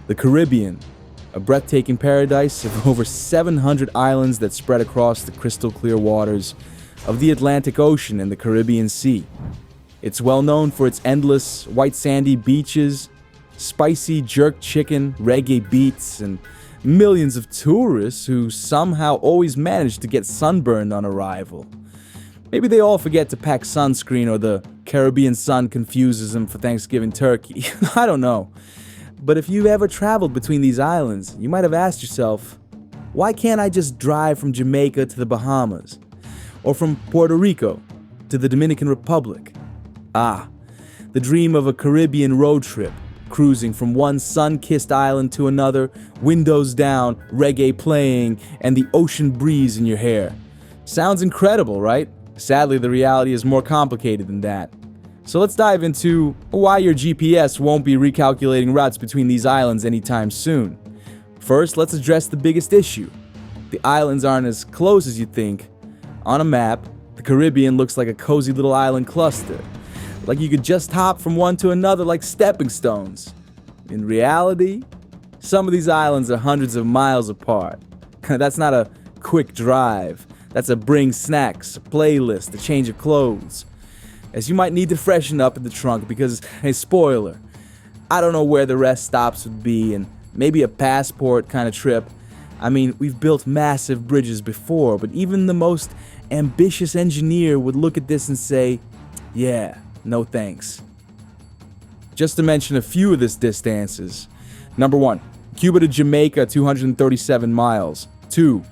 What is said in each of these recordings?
The Caribbean, a breathtaking paradise of over 700 islands that spread across the crystal clear waters of the Atlantic Ocean and the Caribbean Sea. It's well known for its endless white sandy beaches, spicy jerk chicken, reggae beats, and millions of tourists who somehow always manage to get sunburned on arrival. Maybe they all forget to pack sunscreen, or the Caribbean sun confuses them for Thanksgiving turkey. I don't know. But if you've ever traveled between these islands, you might have asked yourself, why can't I just drive from Jamaica to the Bahamas? Or from Puerto Rico to the Dominican Republic? The dream of a Caribbean road trip, cruising from one sun-kissed island to another, windows down, reggae playing, and the ocean breeze in your hair. Sounds incredible, right? Sadly, the reality is more complicated than that. So let's dive into why your GPS won't be recalculating routes between these islands anytime soon. First, let's address the biggest issue. The islands aren't as close as you think. On a map, the Caribbean looks like a cozy little island cluster, like you could just hop from one to another like stepping stones. In reality, some of these islands are hundreds of miles apart. That's not a quick drive. That's a bring snacks, a playlist, a change of clothes. As you might need to freshen up in the trunk because, hey, spoiler, I don't know where the rest stops would be, and maybe a passport kind of trip. I mean, we've built massive bridges before, but even the most ambitious engineer would look at this and say, yeah, no thanks. Just to mention a few of these distances. Number 1, Cuba to Jamaica, 237 miles. 2,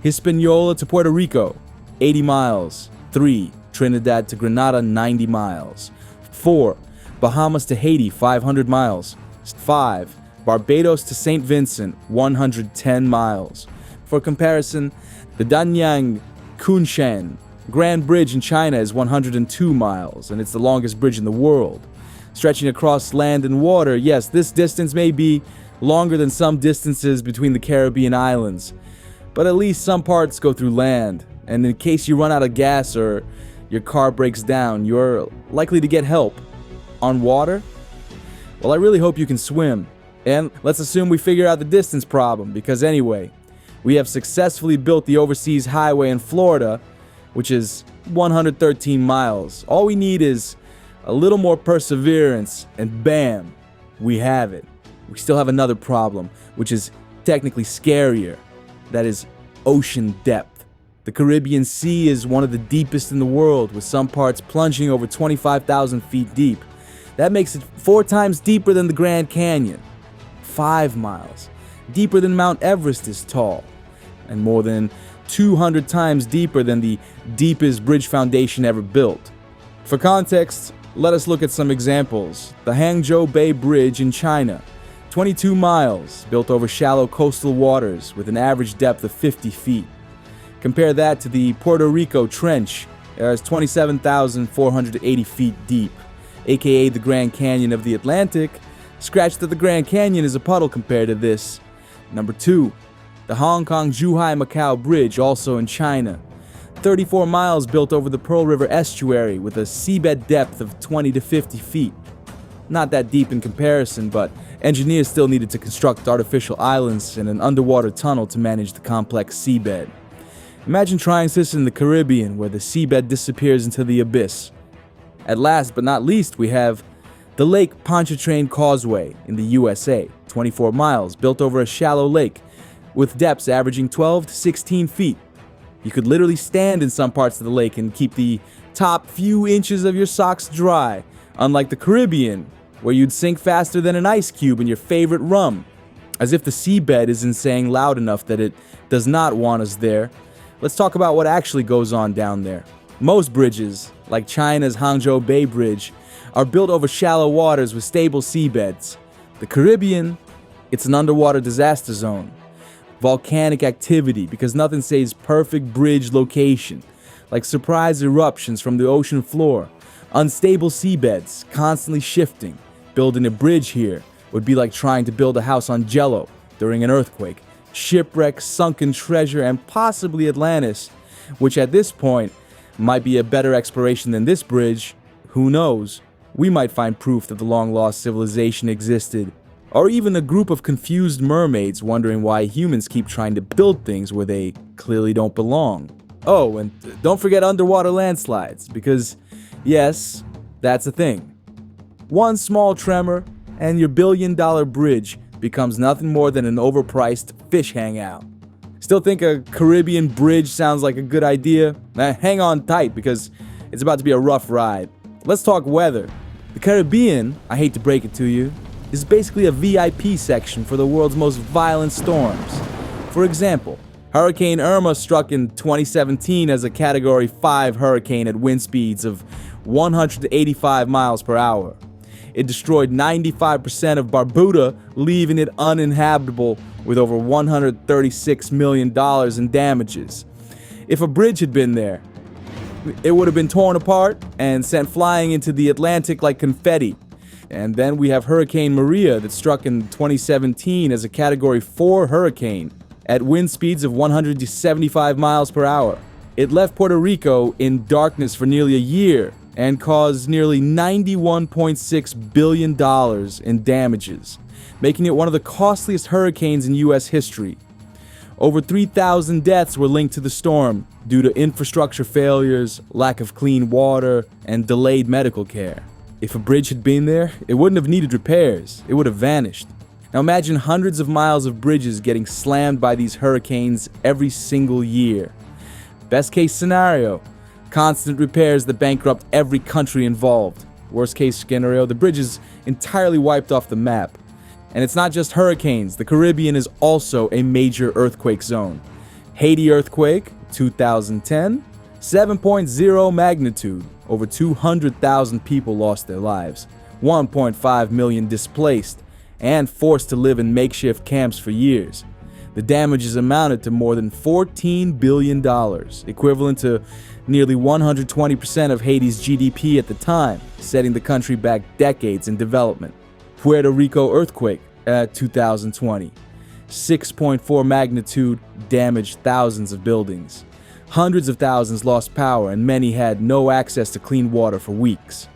Hispaniola to Puerto Rico, 80 miles. 3, Trinidad to Grenada, 90 miles. 4, Bahamas to Haiti, 500 miles. 5, Barbados to St. Vincent, 110 miles. For comparison, the Danyang Kunshan Grand Bridge in China is 102 miles, and it's the longest bridge in the world. Stretching across land and water, yes, this distance may be longer than some distances between the Caribbean islands, but at least some parts go through land, and in case you run out of gas or your car breaks down, you're likely to get help. On water? Well, I really hope you can swim. And let's assume we figure out the distance problem, because anyway, we have successfully built the overseas highway in Florida, which is 113 miles. All we need is a little more perseverance, and bam, we have it. We still have another problem, which is technically scarier. That is ocean depth. The Caribbean Sea is one of the deepest in the world, with some parts plunging over 25,000 feet deep. That makes it 4 times deeper than the Grand Canyon. 5 miles. Deeper than Mount Everest is tall. And more than 200 times deeper than the deepest bridge foundation ever built. For context, let us look at some examples. The Hangjo Bay Bridge in China, 22 miles, built over shallow coastal waters with an average depth of 50 feet. Compare that to the Puerto Rico Trench, as 27,480 feet deep, aka the Grand Canyon of the Atlantic. Scratch that the Grand Canyon is a puddle compared to this. Number 2, the Hong Kong Juhai Macau Bridge, also in China. 34 miles built over the Pearl River estuary with a seabed depth of 20 to 50 feet. Not that deep in comparison, but engineers still needed to construct artificial islands and an underwater tunnel to manage the complex seabed. Imagine trying this in the Caribbean, where the seabed disappears into the abyss. At last but not least, we have the Lake Ponchet Causeway in the USA, 24 miles, built over a shallow lake, with depths averaging 12 to 16 feet. You could literally stand in some parts of the lake and keep the top few inches of your socks dry, unlike the Caribbean, where you'd sink faster than an ice cube in your favorite rum. As if the seabed isn't saying loud enough that it does not want us there. Let's talk about what actually goes on down there. Most bridges, like China's Hangjo Bay Bridge, are built over shallow waters with stable seabeds. The Caribbean, it's an underwater disaster zone. Volcanic activity, because nothing says perfect bridge location, like surprise eruptions from the ocean floor, unstable seabeds, constantly shifting. Building a bridge here would be like trying to build a house on Jello during an earthquake. Shipwreck, sunken treasure, and possibly Atlantis, which at this point might be a better exploration than this bridge. Who knows? We might find proof that the long-lost civilization existed Or even a group of confused mermaids wondering why humans keep trying to build things where they clearly don't belong. Oh, and don't forget underwater landslides, because yes, that's a thing. One small tremor, and your billion-dollar bridge becomes nothing more than an overpriced fish hangout. Still think a Caribbean bridge sounds like a good idea? Hang on tight, because it's about to be a rough ride. Let's talk weather. The Caribbean, I hate to break it to you, is basically a VIP section for the world's most violent storms. For example, Hurricane Irma struck in 2017 as a Category 5 hurricane at wind speeds of 185 miles per hour. It destroyed 95% of Barbuda, leaving it uninhabitable with over $136 million in damages. If a bridge had been there, it would have been torn apart and sent flying into the Atlantic like confetti. And then we have Hurricane Maria that struck in 2017 as a Category 4 hurricane at wind speeds of 175 miles per hour. It left Puerto Rico in darkness for nearly a year and caused nearly $91.6 billion in damages, making it one of the costliest hurricanes in U.S. history. Over 3,000 deaths were linked to the storm due to infrastructure failures, lack of clean water, and delayed medical care. If a bridge had been there, it wouldn't have needed repairs. It would have vanished. Now imagine hundreds of miles of bridges getting slammed by these hurricanes every single year. Best case scenario, constant repairs that bankrupt every country involved. Worst case scenario, the bridge is entirely wiped off the map. And it's not just hurricanes, the Caribbean is also a major earthquake zone. Haiti earthquake, 2010, 7.0 magnitude, over 200,000 people lost their lives, 1.5 million displaced, and forced to live in makeshift camps for years. The damages amounted to more than $14 billion, equivalent to nearly 120% of Haiti's GDP at the time, setting the country back decades in development. Puerto Rico earthquake, 2020. 6.4 magnitude damaged thousands of buildings. Hundreds of thousands lost power and many had no access to clean water for weeks.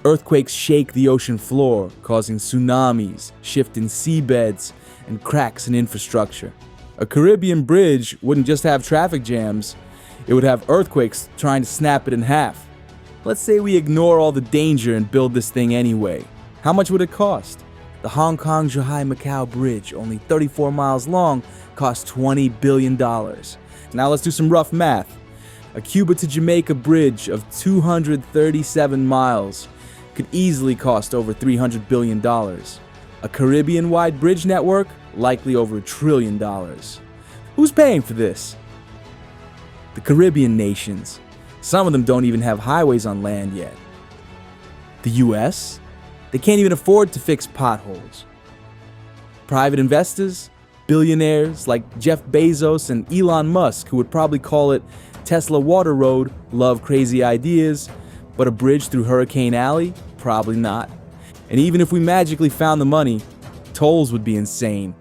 Earthquakes shake the ocean floor, causing tsunamis, shifting seabeds, and cracks in infrastructure. A Caribbean bridge wouldn't just have traffic jams, it would have earthquakes trying to snap it in half. Let's say we ignore all the danger and build this thing anyway. How much would it cost? The Hong Kong Juhai Macau bridge, only 34 miles long, cost $20 billion. Now let's do some rough math. A Cuba to Jamaica bridge of 237 miles could easily cost over $300 billion. A Caribbean-wide bridge network, likely over $1 trillion. Who's paying for this? The Caribbean nations. Some of them don't even have highways on land yet. The US? They can't even afford to fix potholes. Private investors? Billionaires like Jeff Bezos and Elon Musk, who would probably call it Tesla Water Road, love crazy ideas, but a bridge through Hurricane Alley? Probably not. And even if we magically found the money, tolls would be insane.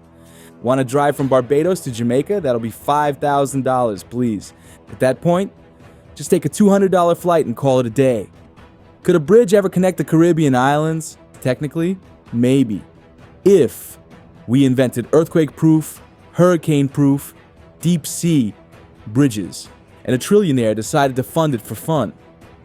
Want to drive from Barbados to Jamaica? That'll be $5,000, please. At that point, just take a $200 flight and call it a day. Could a bridge ever connect the Caribbean islands? Technically, maybe. If we invented earthquake-proof, hurricane-proof, deep-sea bridges, and a trillionaire decided to fund it for fun.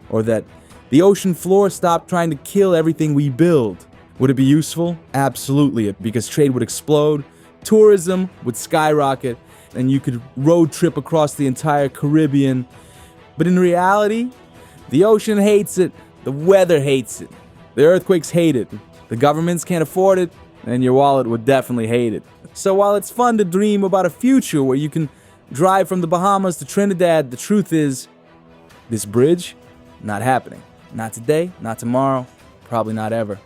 Or that the ocean floor stopped trying to kill everything we build. Would it be useful? Absolutely, because trade would explode, tourism would skyrocket, and you could road trip across the entire Caribbean. But in reality, the ocean hates it, the weather hates it, the earthquakes hate it, the governments can't afford it, and your wallet would definitely hate it. So while it's fun to dream about a future where you can drive from the Bahamas to Trinidad, the truth is, this bridge, not happening. Not today, not tomorrow, probably not ever.